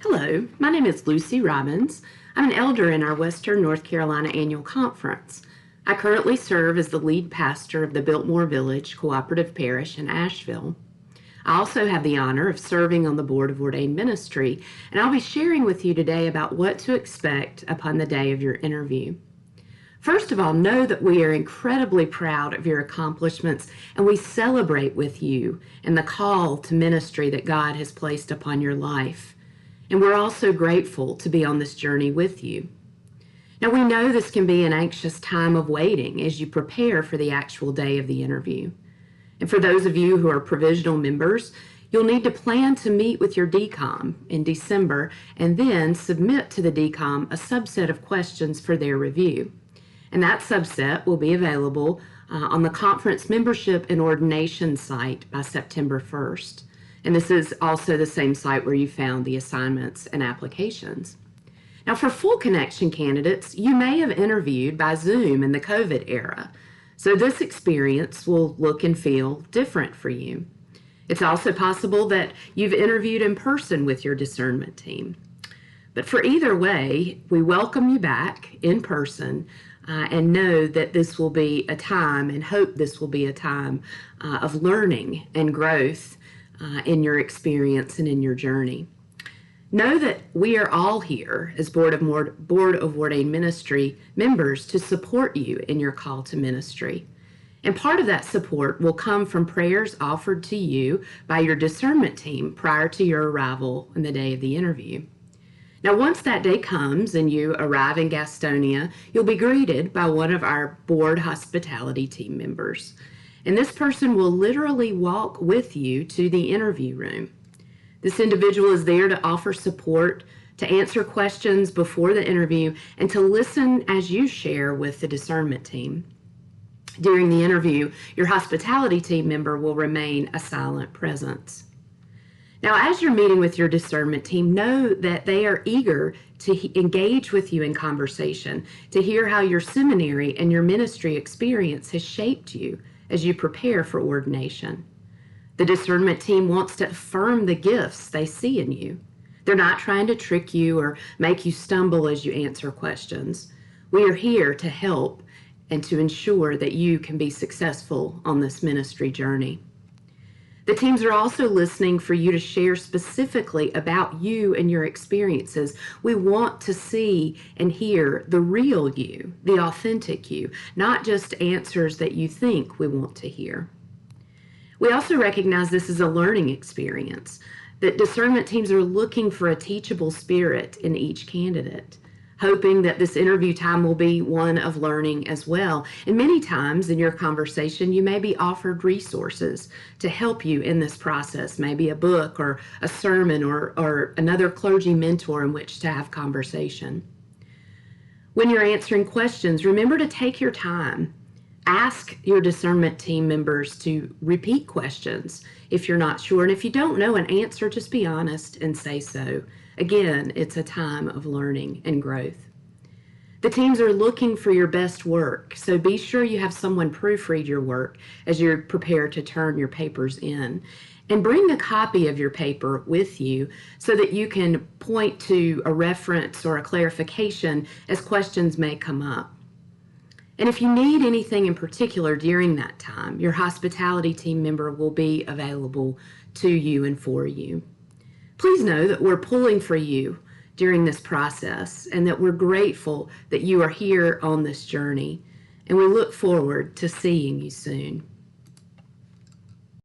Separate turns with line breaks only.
Hello, my name is Lucy Robbins. I'm an elder in our Western North Carolina Annual Conference. I currently serve as the lead pastor of the Biltmore Village Cooperative Parish in Asheville. I also have the honor of serving on the Board of Ordained Ministry, and I'll be sharing with you today about what to expect upon the day of your interview. First of all, know that we are incredibly proud of your accomplishments, and we celebrate with you and the call to ministry that God has placed upon your life. And we're also grateful to be on this journey with you. Now, we know this can be an anxious time of waiting as you prepare for the actual day of the interview. And for those of you who are provisional members, you'll need to plan to meet with your DCOM in December and then submit to the DCOM a subset of questions for their review. And that subset will be available on the conference membership and ordination site by September 1st. And this is also the same site where you found the assignments and applications. Now, for full connection candidates, you may have interviewed by Zoom in the COVID era. So this experience will look and feel different for you. It's also possible that you've interviewed in person with your discernment team. But for either way, we welcome you back in person and know that this will be a time and hope this will be a time of learning and growth in your experience and in your journey. Know that we are all here as Board of Ordained Ministry members to support you in your call to ministry. And part of that support will come from prayers offered to you by your discernment team prior to your arrival on the day of the interview. Now, once that day comes and you arrive in Gastonia, you'll be greeted by one of our board hospitality team members. And this person will literally walk with you to the interview room. This individual is there to offer support, to answer questions before the interview, and to listen as you share with the discernment team. During the interview, your hospitality team member will remain a silent presence. Now, as you're meeting with your discernment team, know that they are eager to engage with you in conversation, to hear how your seminary and your ministry experience has shaped you as you prepare for ordination. The discernment team wants to affirm the gifts they see in you. They're not trying to trick you or make you stumble as you answer questions. We are here to help and to ensure that you can be successful on this ministry journey. The teams are also listening for you to share specifically about you and your experiences. We want to see and hear the real you, the authentic you, not just answers that you think we want to hear. We also recognize this is a learning experience, that discernment teams are looking for a teachable spirit in each candidate, hoping that this interview time will be one of learning as well. And many times in your conversation, you may be offered resources to help you in this process, maybe a book or a sermon or another clergy mentor in which to have conversation. When you're answering questions, remember to take your time. Ask your discernment team members to repeat questions if you're not sure. And if you don't know an answer, just be honest and say so. Again, it's a time of learning and growth. The teams are looking for your best work, so be sure you have someone proofread your work as you're prepared to turn your papers in. And bring a copy of your paper with you so that you can point to a reference or a clarification as questions may come up. And if you need anything in particular during that time, your hospitality team member will be available to you and for you. Please know that we're pulling for you during this process and that we're grateful that you are here on this journey, and we look forward to seeing you soon.